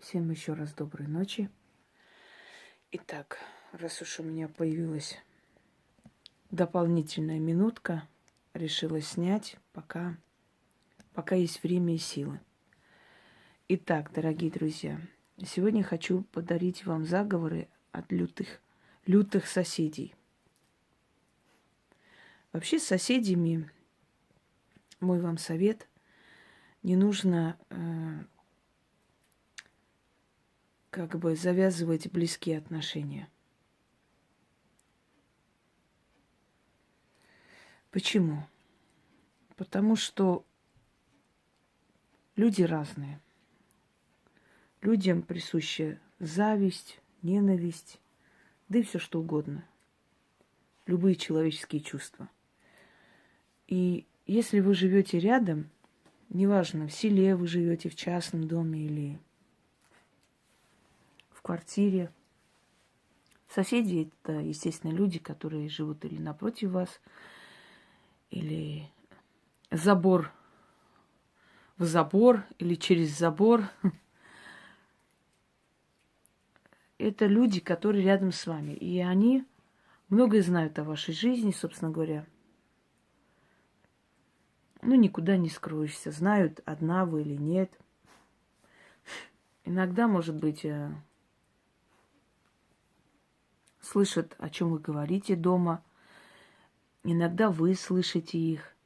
Всем еще раз доброй ночи. Итак, раз уж у меня появилась дополнительная минутка, решила снять, пока есть время и силы. Итак, дорогие друзья, сегодня хочу подарить вам заговоры от лютых соседей. Вообще с соседями, мой вам совет, не нужно завязывать близкие отношения. Почему? Потому что люди разные. Людям присуща зависть, ненависть, да и все что угодно. Любые человеческие чувства. И если вы живете рядом, неважно, в селе вы живете, в частном доме или в квартире, соседи – это, естественно, люди, которые живут или напротив вас, или забор в забор, или через забор. Это люди, которые рядом с вами. И они многое знают о вашей жизни, собственно говоря. Никуда не скроешься. Знают, одна вы или нет. Иногда, может быть, слышат, о чем вы говорите дома. Иногда вы слышите их.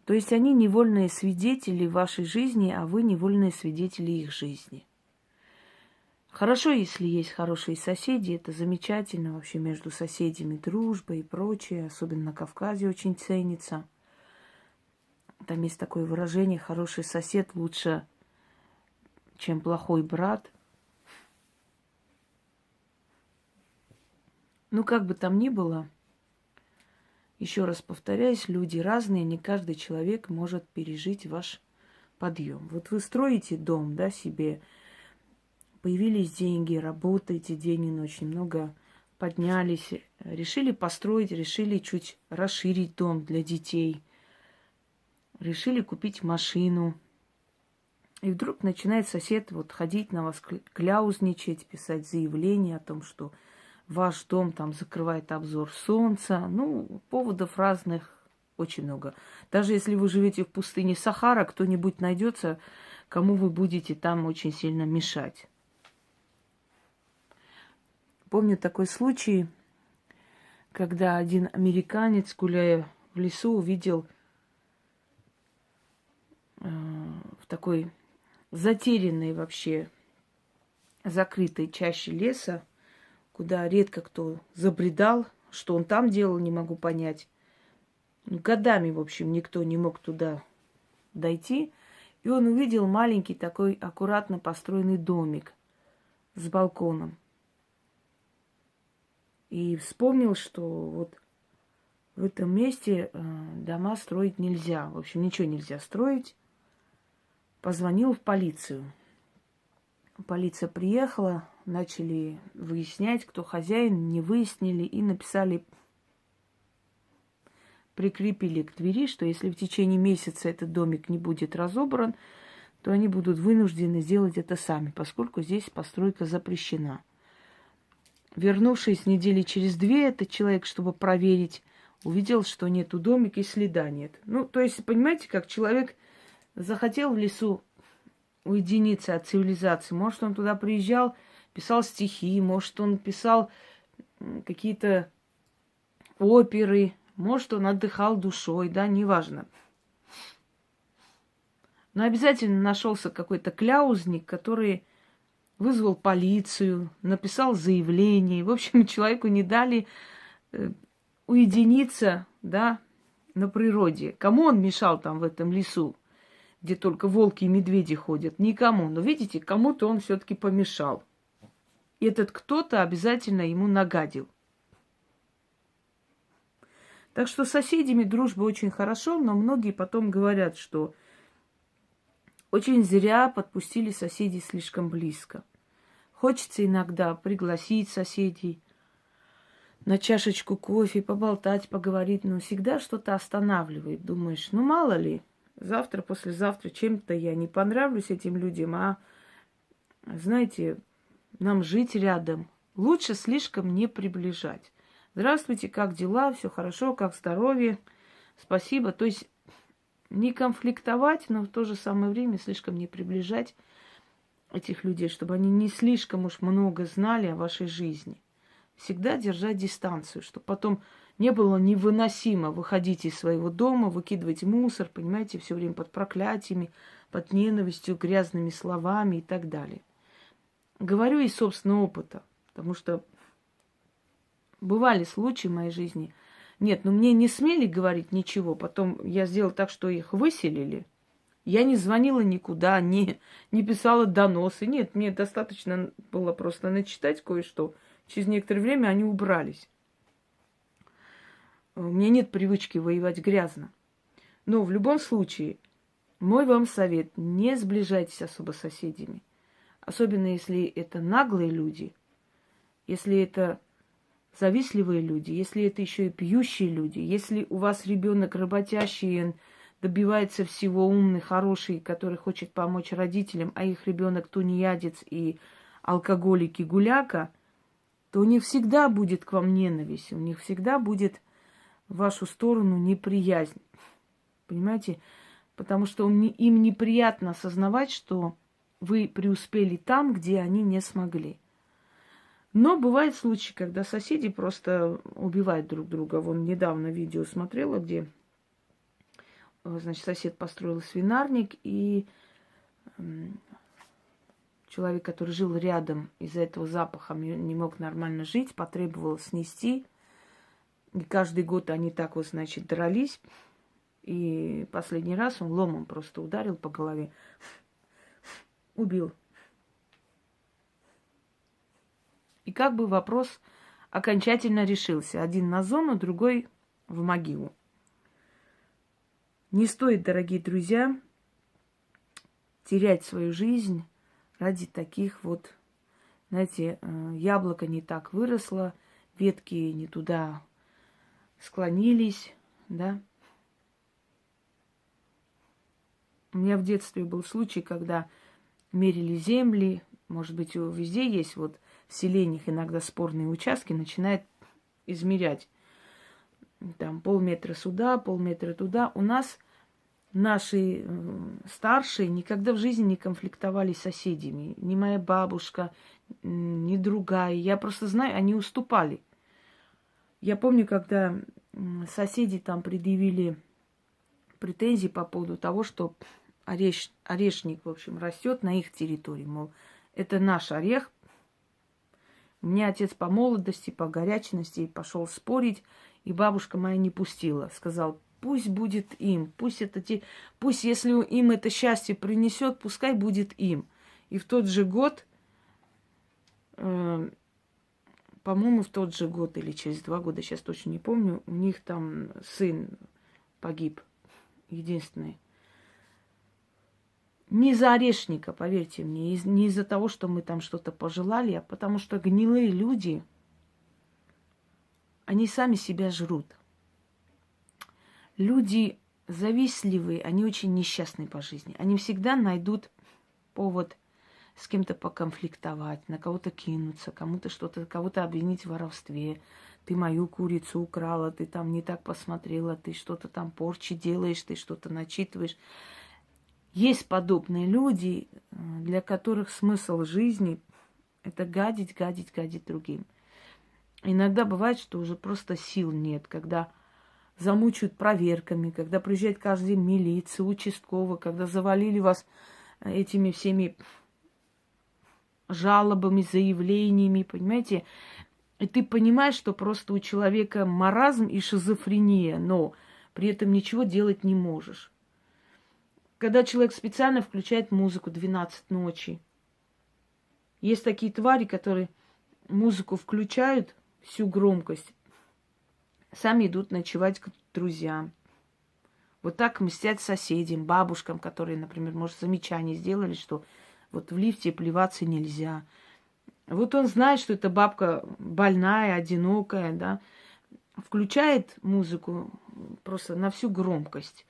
То есть они невольные свидетели вашей жизни, а вы невольные свидетели их жизни. Хорошо, если есть хорошие соседи, это замечательно. Вообще между соседями дружба и прочее, особенно на Кавказе очень ценится. Там есть такое выражение: хороший сосед лучше, чем плохой брат. Как бы там ни было, еще раз повторяюсь, люди разные, не каждый человек может пережить ваш подъем. Вот вы строите дом, себе, появились деньги, работаете день и ночь, немного поднялись, решили построить, решили чуть расширить дом для детей, решили купить машину. И вдруг начинает сосед ходить на вас, кляузничать, писать заявление о том, что ваш дом там закрывает обзор солнца. Поводов разных очень много. Даже если вы живете в пустыне Сахара, кто-нибудь найдется, кому вы будете там очень сильно мешать. Помню такой случай, когда один американец, гуляя в лесу, увидел в такой затерянной вообще закрытой чаще леса, куда редко кто забредал, что он там делал, не могу понять. Годами, в общем, никто не мог туда дойти. И он увидел маленький такой аккуратно построенный домик с балконом. И вспомнил, что в этом месте дома строить нельзя. В общем, ничего нельзя строить. Позвонил в полицию. Полиция приехала, начали выяснять, кто хозяин, не выяснили и написали, прикрепили к двери, что если в течение месяца этот домик не будет разобран, то они будут вынуждены сделать это сами, поскольку здесь постройка запрещена. Вернувшись недели через 2, этот человек, чтобы проверить, увидел, что нету домика и следа нет. То есть, понимаете, как человек захотел в лесу уединиться от цивилизации. Может, он туда приезжал, писал стихи, может, он писал какие-то оперы, может, он отдыхал душой, неважно. Но обязательно нашелся какой-то кляузник, который вызвал полицию, написал заявление. В общем, человеку не дали уединиться, на природе. Кому он мешал там в этом лесу, где только волки и медведи ходят? Никому. Но видите, кому-то он все-таки помешал. И этот кто-то обязательно ему нагадил. Так что с соседями дружба очень хорошо, но многие потом говорят, что очень зря подпустили соседей слишком близко. Хочется иногда пригласить соседей на чашечку кофе, поболтать, поговорить, но всегда что-то останавливает. Думаешь, мало ли, завтра, послезавтра чем-то я не понравлюсь этим людям, а знаете, нам жить рядом. Лучше слишком не приближать. Здравствуйте, как дела? Все хорошо, как здоровье? Спасибо. То есть не конфликтовать, но в то же самое время слишком не приближать этих людей, чтобы они не слишком уж много знали о вашей жизни. Всегда держать дистанцию, чтобы потом не было невыносимо выходить из своего дома, выкидывать мусор, понимаете, все время под проклятиями, под ненавистью, грязными словами и так далее. Говорю из собственного опыта, потому что бывали случаи в моей жизни. Нет, ну мне не смели говорить ничего. Потом я сделала так, что их выселили. Я не звонила никуда, не писала доносы. Нет, мне достаточно было просто начитать кое-что. Через некоторое время они убрались. У меня нет привычки воевать грязно. Но в любом случае, мой вам совет, не сближайтесь особо с соседями. Особенно если это наглые люди, если это завистливые люди, если это еще и пьющие люди, если у вас ребенок работящий, он добивается всего, умный, хороший, который хочет помочь родителям, а их ребенок тунеядец и алкоголик и гуляка, то у них всегда будет к вам ненависть, у них всегда будет в вашу сторону неприязнь. Понимаете? Потому что им неприятно осознавать, что вы преуспели там, где они не смогли. Но бывают случаи, когда соседи просто убивают друг друга. Вон недавно видео смотрела, где, значит, сосед построил свинарник, и человек, который жил рядом, из-за этого запаха не мог нормально жить, потребовал снести. И каждый год они так вот, значит, дрались. И последний раз он ломом просто ударил по голове. Убил. И как бы вопрос окончательно решился. Один на зону, другой в могилу. Не стоит, дорогие друзья, терять свою жизнь ради таких вот, знаете, яблоко не так выросло, ветки не туда склонились, да. У меня в детстве был случай, когда мерили земли, может быть, везде есть вот в селениях иногда спорные участки, начинает измерять. Там полметра сюда, полметра туда. У нас наши старшие никогда в жизни не конфликтовали с соседями. Ни моя бабушка, ни другая. Я просто знаю, они уступали. Я помню, когда соседи там предъявили претензии по поводу того, что орешник, в общем, растет на их территории. Мол, это наш орех. Мне отец по молодости, по горячности пошел спорить, и бабушка моя не пустила. Сказал, пусть будет им, пусть если им это счастье принесет, пускай будет им. И в тот же год, по-моему, в тот же год или через 2 года, сейчас точно не помню, у них там сын погиб, единственный. Не из-за орешника, поверьте мне, не из-за того, что мы там что-то пожелали, а потому что гнилые люди, они сами себя жрут. Люди завистливые, они очень несчастны по жизни. Они всегда найдут повод с кем-то поконфликтовать, на кого-то кинуться, кому-то что-то, кого-то обвинить в воровстве. Ты мою курицу украла, ты там не так посмотрела, ты что-то там порчи делаешь, ты что-то начитываешь. Есть подобные люди, для которых смысл жизни – это гадить, гадить, гадить другим. Иногда бывает, что уже просто сил нет, когда замучают проверками, когда приезжает каждый день милиция, участковый, когда завалили вас этими всеми жалобами, заявлениями, понимаете? И ты понимаешь, что просто у человека маразм и шизофрения, но при этом ничего делать не можешь. Когда человек специально включает музыку 12 ночи. Есть такие твари, которые музыку включают, всю громкость, сами идут ночевать к друзьям. Вот так мстят соседям, бабушкам, которые, например, может, замечание сделали, что вот в лифте плеваться нельзя. Вот он знает, что эта бабка больная, одинокая, да, включает музыку просто на всю громкость.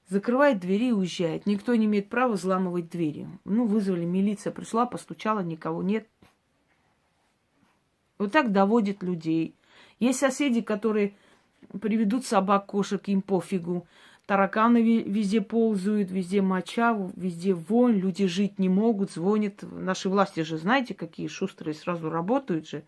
закрывает двери и уезжает. Никто не имеет права взламывать двери. Ну, вызвали, милиция пришла, постучала, никого нет. Вот так доводят людей. Есть соседи, которые приведут собак, кошек, им пофигу. Тараканы везде ползают, везде моча, везде вонь, люди жить не могут, звонят. Наши власти же, знаете, какие шустрые, сразу работают же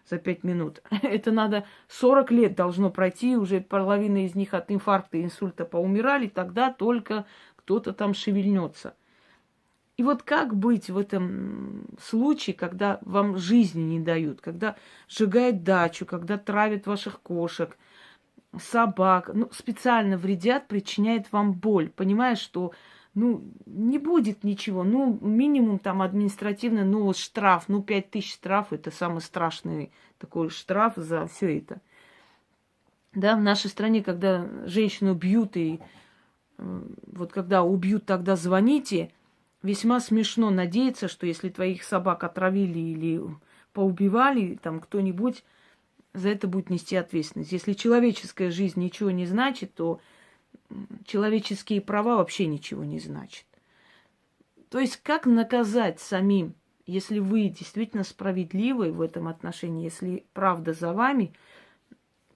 за 5 минут. Это надо 40 лет должно пройти, уже половина из них от инфаркта и инсульта поумирали, тогда только кто-то там шевельнется. И вот как быть в этом случае, когда вам жизни не дают, когда сжигают дачу, когда травят ваших кошек, собак, ну, специально вредят, причиняют вам боль, понимая, что, ну, не будет ничего, ну, минимум там административно, ну, вот штраф, ну, 5000 штраф, это самый страшный такой штраф за все это. Да, в нашей стране, когда женщину бьют, и вот когда убьют, тогда звоните, весьма смешно надеяться, что если твоих собак отравили или поубивали, там кто-нибудь за это будет нести ответственность. Если человеческая жизнь ничего не значит, то человеческие права вообще ничего не значат. То есть как наказать самим, если вы действительно справедливы в этом отношении, если правда за вами,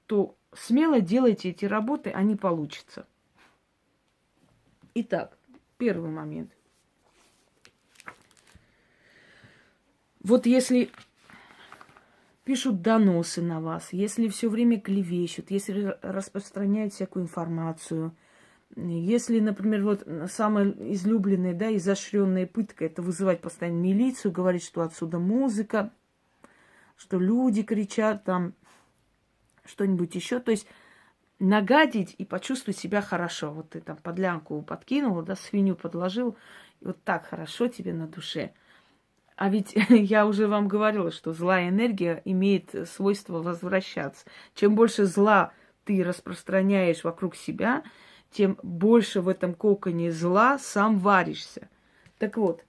то смело делайте эти работы, они получатся. Итак, первый момент. Вот если пишут доносы на вас, если все время клевещут, если распространяют всякую информацию, если, например, вот самая излюбленная, да, изощренная пытка — это вызывать постоянно милицию, говорить, что отсюда музыка, что люди кричат, там что-нибудь еще. То есть нагадить и почувствовать себя хорошо. Вот ты там подлянку подкинул, да, свинью подложил, и вот так хорошо тебе на душе. А ведь я уже вам говорила, что злая энергия имеет свойство возвращаться. Чем больше зла ты распространяешь вокруг себя, тем больше в этом коконе зла сам варишься. Так вот,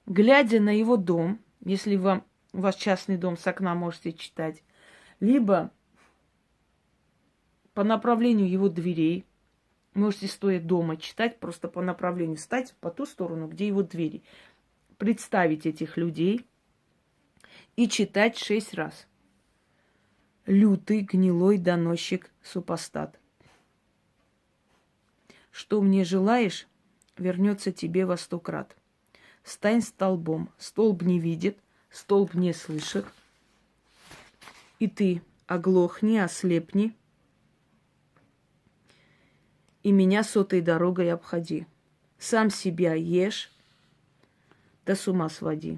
глядя на его дом, если у вас частный дом, с окна можете читать, либо по направлению его дверей, можете, стоя дома, читать просто по направлению, встать по ту сторону, где его двери. Представить этих людей и читать 6 раз. Лютый, гнилой доносчик, супостат. Что мне желаешь, вернется тебе во 100 крат. Стань столбом. Столб не видит, столб не слышит. И ты оглохни, ослепни, и меня 100-й дорогой обходи. Сам себя ешь, да с ума своди.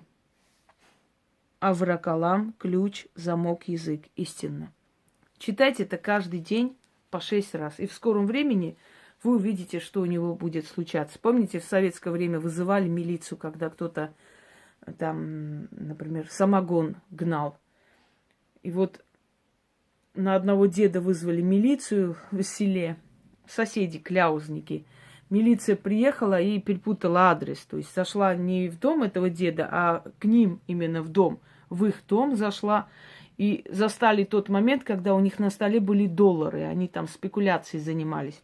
Авракалам, ключ, замок, язык. Истинно. Читайте это каждый день по 6 раз. И в скором времени вы увидите, что у него будет случаться. Помните, в советское время вызывали милицию, когда кто-то там, например, самогон гнал. И вот на одного деда вызвали милицию в селе, соседи, кляузники. Милиция приехала и перепутала адрес. То есть зашла не в дом этого деда, а к ним именно в дом. В их дом зашла и застали тот момент, когда у них на столе были доллары. Они там спекуляцией занимались.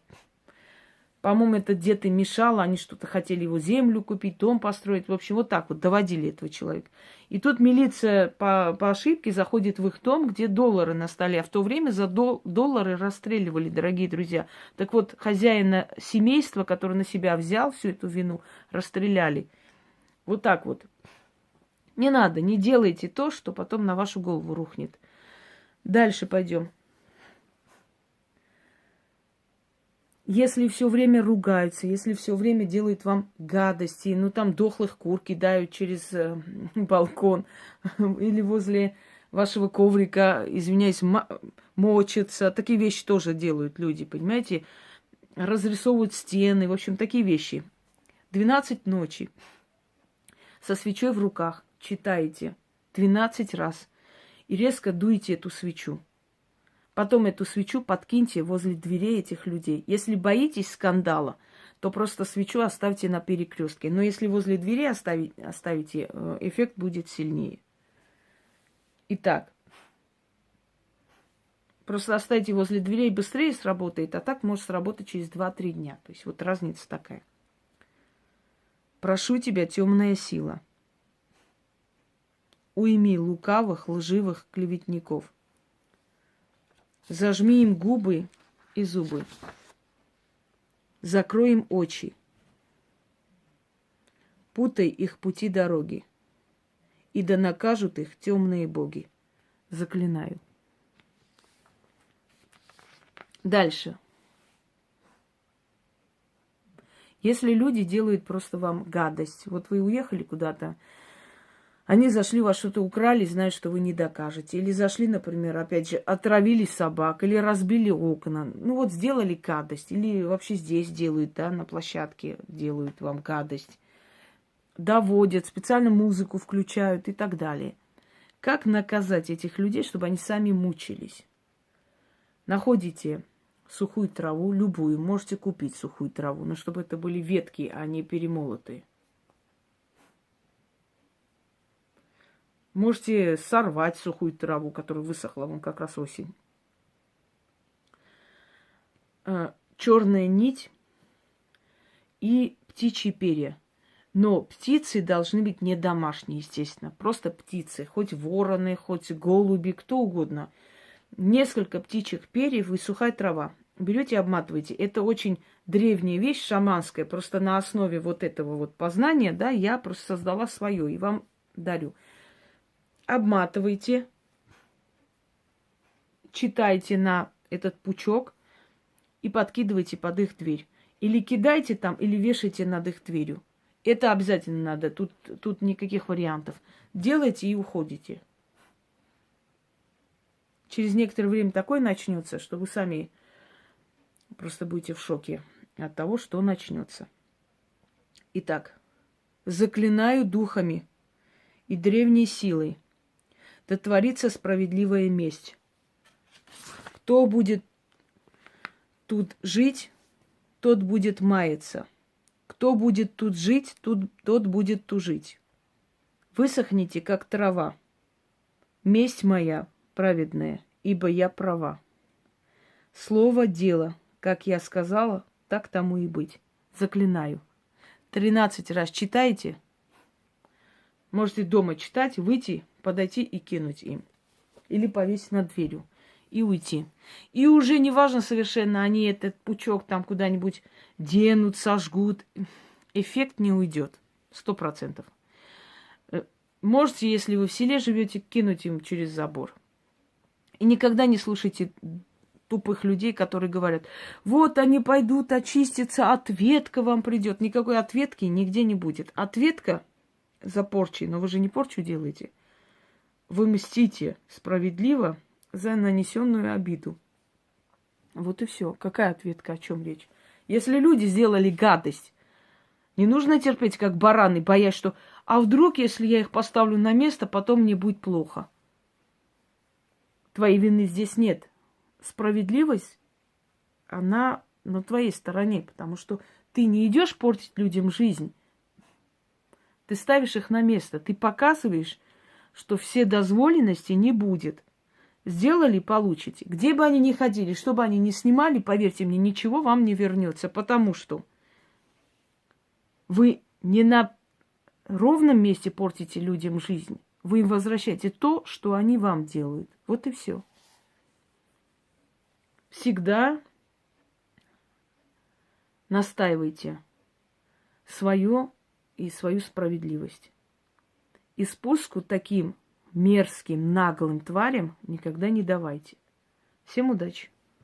По-моему, этот дед им мешал, они что-то хотели его землю купить, дом построить. В общем, вот так вот доводили этого человека. И тут милиция по ошибке заходит в их дом, где доллары на столе. А в то время за доллары расстреливали, дорогие друзья. Так вот, хозяина семейства, который на себя взял всю эту вину, расстреляли. Вот так вот. Не надо, не делайте то, что потом на вашу голову рухнет. Дальше пойдем. Если все время ругаются, если все время делают вам гадости, ну там дохлых кур кидают через балкон или возле вашего коврика, извиняюсь, мочатся, такие вещи тоже делают люди, понимаете? Разрисовывают стены, в общем, такие вещи. 12 ночи со свечой в руках читаете 12 раз и резко дуете эту свечу. Потом эту свечу подкиньте возле дверей этих людей. Если боитесь скандала, то просто свечу оставьте на перекрестке. Но если возле двери оставите, эффект будет сильнее. Итак, Просто оставьте возле дверей, быстрее сработает, а так может сработать через 2-3 дня. То есть вот разница такая. Прошу тебя, темная сила, уйми лукавых, лживых клеветников. Зажми им губы и зубы. Закрой им очи. Путай их пути дороги. И да накажут их темные боги. Заклинаю. Дальше. Если люди делают просто вам гадость, вот вы уехали куда-то, они зашли, у вас что-то украли, знают, что вы не докажете. Или зашли, например, опять же, отравили собак, или разбили окна. Ну вот сделали гадость. Или вообще здесь делают, да, на площадке делают вам гадость. Доводят, специально музыку включают и так далее. Как наказать этих людей, чтобы они сами мучились? Находите сухую траву, любую, можете купить сухую траву, но чтобы это были ветки, а не перемолотые. Можете сорвать сухую траву, которая высохла, вон как раз осень. Черная нить и птичьи перья. Но птицы должны быть не домашние, естественно. Просто птицы. Хоть вороны, хоть голуби, кто угодно. Несколько птичьих перьев и сухая трава. Берете и обматываете. Это очень древняя вещь, шаманская. Просто на основе вот этого вот познания, да, я просто создала свое и вам дарю. Обматывайте. Читайте на этот пучок и подкидывайте под их дверь. Или кидайте там, или вешайте над их дверью. Это обязательно надо. Тут никаких вариантов. Делайте и уходите. Через некоторое время такое начнется, что вы сами просто будете в шоке от того, что начнется. Итак, заклинаю духами и древней силой, да творится справедливая месть. Кто будет тут жить, тот будет маяться. Кто будет тут жить, тот будет тужить. Высохните, как трава. Месть моя праведная, ибо я права. Слово, дело, как я сказала, так тому и быть. Заклинаю. 13 раз читайте. Можете дома читать, выйти, подойти и кинуть им. Или повесить над дверью. И уйти. И уже не важно совершенно, они этот пучок там куда-нибудь денут, сожгут. Эффект не уйдет. 100%. Можете, если вы в селе живете, кинуть им через забор. И никогда не слушайте тупых людей, которые говорят, вот они пойдут очиститься, ответка вам придет. Никакой ответки нигде не будет. Ответка за порчей, но вы же не порчу делаете. Вы мстите справедливо за нанесенную обиду. Вот и все. Какая ответка, о чем речь? Если люди сделали гадость, не нужно терпеть, как бараны, боясь, что а вдруг, если я их поставлю на место, потом мне будет плохо. Твоей вины здесь нет. Справедливость, она на твоей стороне, потому что ты не идешь портить людям жизнь. Ты ставишь их на место. Ты показываешь, что все дозволенности не будет. Сделали — получите. Где бы они ни ходили, что бы они ни снимали, поверьте мне, ничего вам не вернется, потому что вы не на ровном месте портите людям жизнь. Вы им возвращаете то, что они вам делают. Вот и все. Всегда настаивайте свое и свою справедливость. И спуску таким мерзким, наглым тварям никогда не давайте. Всем удачи!